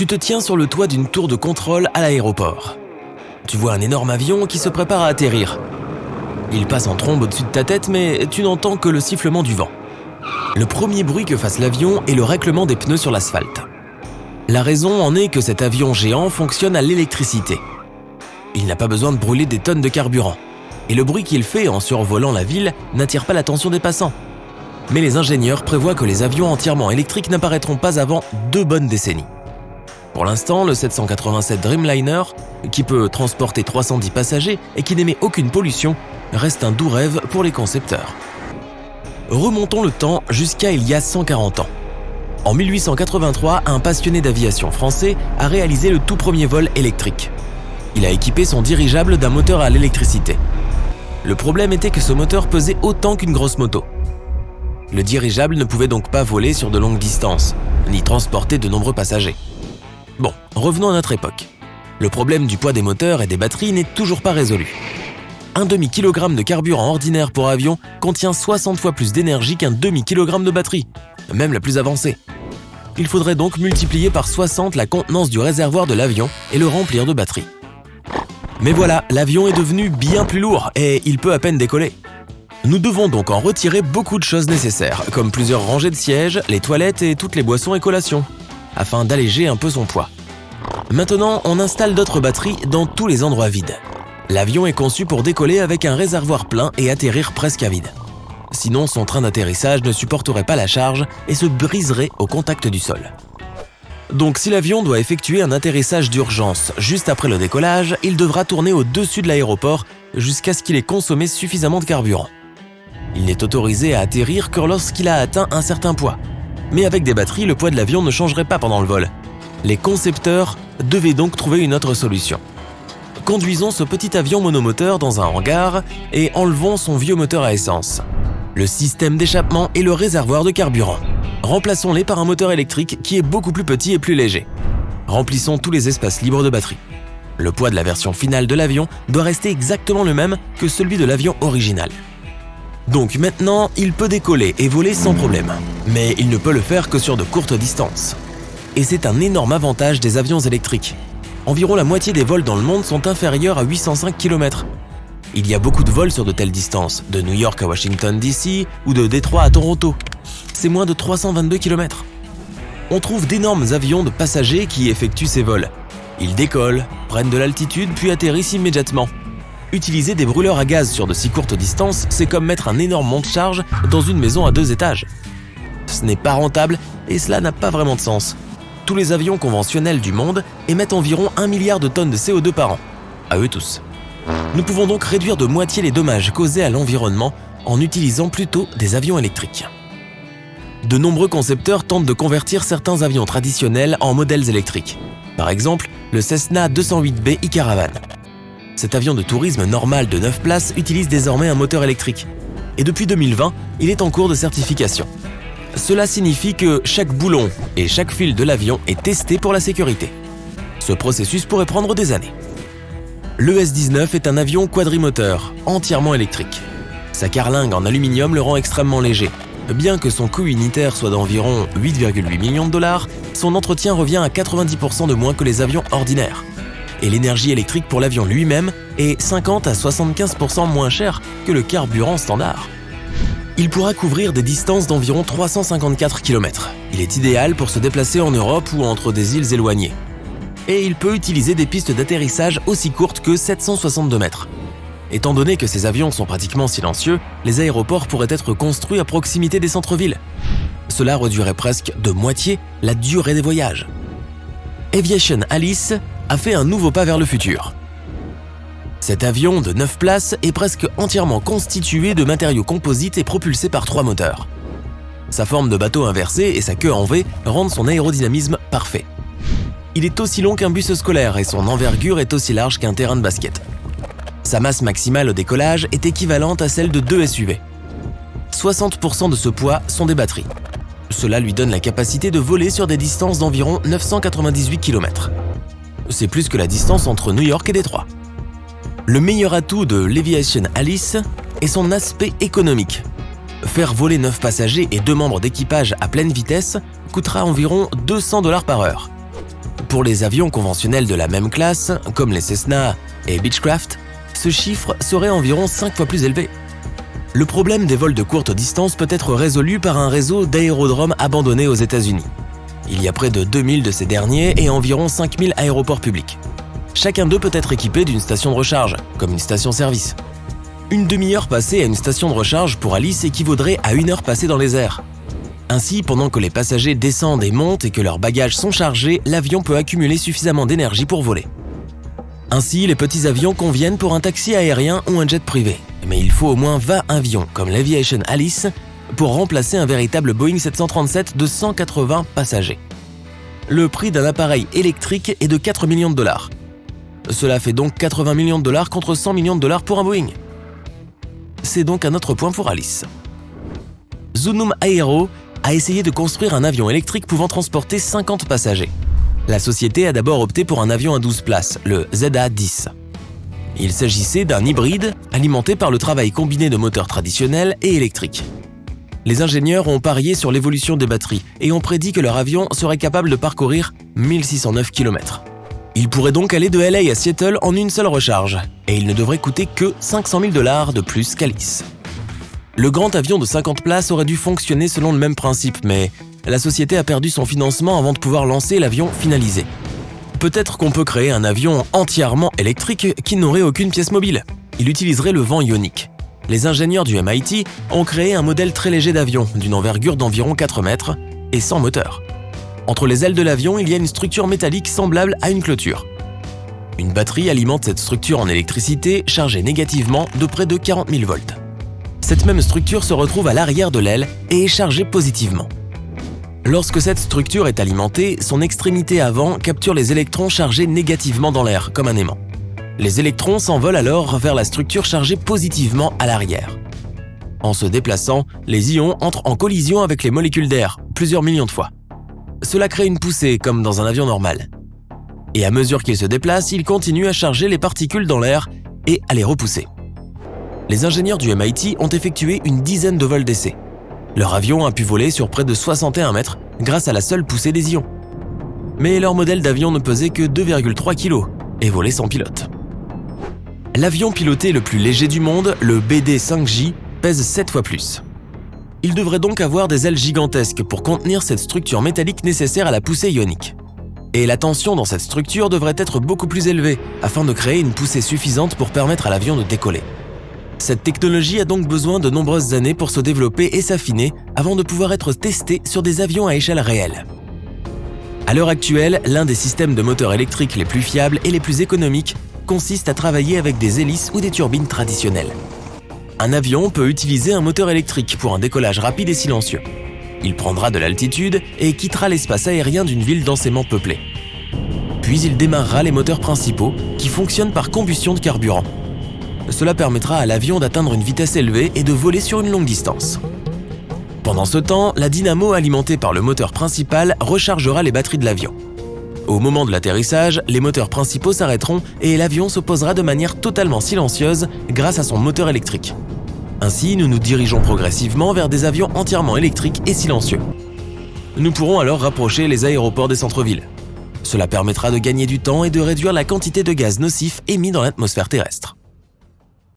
Tu te tiens sur le toit d'une tour de contrôle à l'aéroport. Tu vois un énorme avion qui se prépare à atterrir. Il passe en trombe au-dessus de ta tête, mais tu n'entends que le sifflement du vent. Le premier bruit que fasse l'avion est le rèclement des pneus sur l'asphalte. La raison en est que cet avion géant fonctionne à l'électricité. Il n'a pas besoin de brûler des tonnes de carburant. Et le bruit qu'il fait en survolant la ville n'attire pas l'attention des passants. Mais les ingénieurs prévoient que les avions entièrement électriques n'apparaîtront pas avant 2 bonnes décennies. Pour l'instant, le 787 Dreamliner, qui peut transporter 310 passagers et qui n'émet aucune pollution, reste un doux rêve pour les concepteurs. Remontons le temps jusqu'à il y a 140 ans. En 1883, un passionné d'aviation français a réalisé le tout premier vol électrique. Il a équipé son dirigeable d'un moteur à l'électricité. Le problème était que ce moteur pesait autant qu'une grosse moto. Le dirigeable ne pouvait donc pas voler sur de longues distances, ni transporter de nombreux passagers. Bon, revenons à notre époque. Le problème du poids des moteurs et des batteries n'est toujours pas résolu. Un demi-kilogramme de carburant ordinaire pour avion contient 60 fois plus d'énergie qu'un demi-kilogramme de batterie, même la plus avancée. Il faudrait donc multiplier par 60 la contenance du réservoir de l'avion et le remplir de batterie. Mais voilà, l'avion est devenu bien plus lourd et il peut à peine décoller. Nous devons donc en retirer beaucoup de choses nécessaires, comme plusieurs rangées de sièges, les toilettes et toutes les boissons et collations, afin d'alléger un peu son poids. Maintenant, on installe d'autres batteries dans tous les endroits vides. L'avion est conçu pour décoller avec un réservoir plein et atterrir presque à vide. Sinon, son train d'atterrissage ne supporterait pas la charge et se briserait au contact du sol. Donc si l'avion doit effectuer un atterrissage d'urgence juste après le décollage, il devra tourner au-dessus de l'aéroport jusqu'à ce qu'il ait consommé suffisamment de carburant. Il n'est autorisé à atterrir que lorsqu'il a atteint un certain poids. Mais avec des batteries, le poids de l'avion ne changerait pas pendant le vol. Les concepteurs devaient donc trouver une autre solution. Conduisons ce petit avion monomoteur dans un hangar et enlevons son vieux moteur à essence, le système d'échappement et le réservoir de carburant. Remplaçons-les par un moteur électrique qui est beaucoup plus petit et plus léger. Remplissons tous les espaces libres de batterie. Le poids de la version finale de l'avion doit rester exactement le même que celui de l'avion original. Donc maintenant, il peut décoller et voler sans problème, mais il ne peut le faire que sur de courtes distances. Et c'est un énorme avantage des avions électriques. Environ la moitié des vols dans le monde sont inférieurs à 805 km. Il y a beaucoup de vols sur de telles distances, de New York à Washington DC ou de Détroit à Toronto. C'est moins de 322 km. On trouve d'énormes avions de passagers qui effectuent ces vols. Ils décollent, prennent de l'altitude puis atterrissent immédiatement. Utiliser des brûleurs à gaz sur de si courtes distances, c'est comme mettre un énorme monte-charge dans une maison à 2 étages. Ce n'est pas rentable et cela n'a pas vraiment de sens. Tous les avions conventionnels du monde émettent environ 1 milliard de tonnes de CO2 par an, à eux tous. Nous pouvons donc réduire de moitié les dommages causés à l'environnement en utilisant plutôt des avions électriques. De nombreux concepteurs tentent de convertir certains avions traditionnels en modèles électriques. Par exemple, le Cessna 208B E-Caravan. Cet avion de tourisme normal de 9 places utilise désormais un moteur électrique. Et depuis 2020, il est en cours de certification. Cela signifie que chaque boulon et chaque fil de l'avion est testé pour la sécurité. Ce processus pourrait prendre des années. Le S-19 est un avion quadrimoteur, entièrement électrique. Sa carlingue en aluminium le rend extrêmement léger. Bien que son coût unitaire soit d'environ 8,8 millions de dollars, son entretien revient à 90% de moins que les avions ordinaires. Et l'énergie électrique pour l'avion lui-même est 50 à 75% moins chère que le carburant standard. Il pourra couvrir des distances d'environ 354 km. Il est idéal pour se déplacer en Europe ou entre des îles éloignées. Et il peut utiliser des pistes d'atterrissage aussi courtes que 762 mètres. Étant donné que ces avions sont pratiquement silencieux, les aéroports pourraient être construits à proximité des centres-villes. Cela réduirait presque de moitié la durée des voyages. Aviation Alice a fait un nouveau pas vers le futur. Cet avion de 9 places est presque entièrement constitué de matériaux composites et propulsé par 3 moteurs. Sa forme de bateau inversée et sa queue en V rendent son aérodynamisme parfait. Il est aussi long qu'un bus scolaire et son envergure est aussi large qu'un terrain de basket. Sa masse maximale au décollage est équivalente à celle de 2 SUV. 60% de ce poids sont des batteries. Cela lui donne la capacité de voler sur des distances d'environ 998 km. C'est plus que la distance entre New York et Détroit. Le meilleur atout de l'Aviation Alice est son aspect économique. Faire voler 9 passagers et 2 membres d'équipage à pleine vitesse coûtera environ $200 par heure. Pour les avions conventionnels de la même classe, comme les Cessna et Beechcraft, ce chiffre serait environ 5 fois plus élevé. Le problème des vols de courte distance peut être résolu par un réseau d'aérodromes abandonnés aux États-Unis. Il y a près de 2000 de ces derniers et environ 5000 aéroports publics. Chacun d'eux peut être équipé d'une station de recharge, comme une station-service. Une demi-heure passée à une station de recharge pour Alice équivaudrait à 1 heure passée dans les airs. Ainsi, pendant que les passagers descendent et montent et que leurs bagages sont chargés, l'avion peut accumuler suffisamment d'énergie pour voler. Ainsi, les petits avions conviennent pour un taxi aérien ou un jet privé. Mais il faut au moins 20 avions, comme l'Aviation Alice, pour remplacer un véritable Boeing 737 de 180 passagers. Le prix d'un appareil électrique est de 4 millions de dollars. Cela fait donc 80 millions de dollars contre 100 millions de dollars pour un Boeing. C'est donc un autre point pour Alice. Zunum Aero a essayé de construire un avion électrique pouvant transporter 50 passagers. La société a d'abord opté pour un avion à 12 places, le ZA-10. Il s'agissait d'un hybride alimenté par le travail combiné de moteurs traditionnels et électriques. Les ingénieurs ont parié sur l'évolution des batteries et ont prédit que leur avion serait capable de parcourir 1609 km. Il pourrait donc aller de LA à Seattle en une seule recharge, et il ne devrait coûter que 500 000 $ de plus qu'Alice. Le grand avion de 50 places aurait dû fonctionner selon le même principe, mais la société a perdu son financement avant de pouvoir lancer l'avion finalisé. Peut-être qu'on peut créer un avion entièrement électrique qui n'aurait aucune pièce mobile. Il utiliserait le vent ionique. Les ingénieurs du MIT ont créé un modèle très léger d'avion, d'une envergure d'environ 4 mètres et sans moteur. Entre les ailes de l'avion, il y a une structure métallique semblable à une clôture. Une batterie alimente cette structure en électricité chargée négativement de près de 40 000 volts. Cette même structure se retrouve à l'arrière de l'aile et est chargée positivement. Lorsque cette structure est alimentée, son extrémité avant capture les électrons chargés négativement dans l'air, comme un aimant. Les électrons s'envolent alors vers la structure chargée positivement à l'arrière. En se déplaçant, les ions entrent en collision avec les molécules d'air, plusieurs millions de fois. Cela crée une poussée, comme dans un avion normal. Et à mesure qu'il se déplace, il continue à charger les particules dans l'air et à les repousser. Les ingénieurs du MIT ont effectué une dizaine de vols d'essai. Leur avion a pu voler sur près de 61 mètres grâce à la seule poussée des ions. Mais leur modèle d'avion ne pesait que 2,3 kg et volait sans pilote. L'avion piloté le plus léger du monde, le BD-5J, pèse 7 fois plus. Il devrait donc avoir des ailes gigantesques pour contenir cette structure métallique nécessaire à la poussée ionique. Et la tension dans cette structure devrait être beaucoup plus élevée afin de créer une poussée suffisante pour permettre à l'avion de décoller. Cette technologie a donc besoin de nombreuses années pour se développer et s'affiner avant de pouvoir être testée sur des avions à échelle réelle. À l'heure actuelle, l'un des systèmes de moteurs électriques les plus fiables et les plus économiques consiste à travailler avec des hélices ou des turbines traditionnelles. Un avion peut utiliser un moteur électrique pour un décollage rapide et silencieux. Il prendra de l'altitude et quittera l'espace aérien d'une ville densément peuplée. Puis il démarrera les moteurs principaux qui fonctionnent par combustion de carburant. Cela permettra à l'avion d'atteindre une vitesse élevée et de voler sur une longue distance. Pendant ce temps, la dynamo alimentée par le moteur principal rechargera les batteries de l'avion. Au moment de l'atterrissage, les moteurs principaux s'arrêteront et l'avion se posera de manière totalement silencieuse grâce à son moteur électrique. Ainsi, nous nous dirigeons progressivement vers des avions entièrement électriques et silencieux. Nous pourrons alors rapprocher les aéroports des centres-villes. Cela permettra de gagner du temps et de réduire la quantité de gaz nocifs émis dans l'atmosphère terrestre.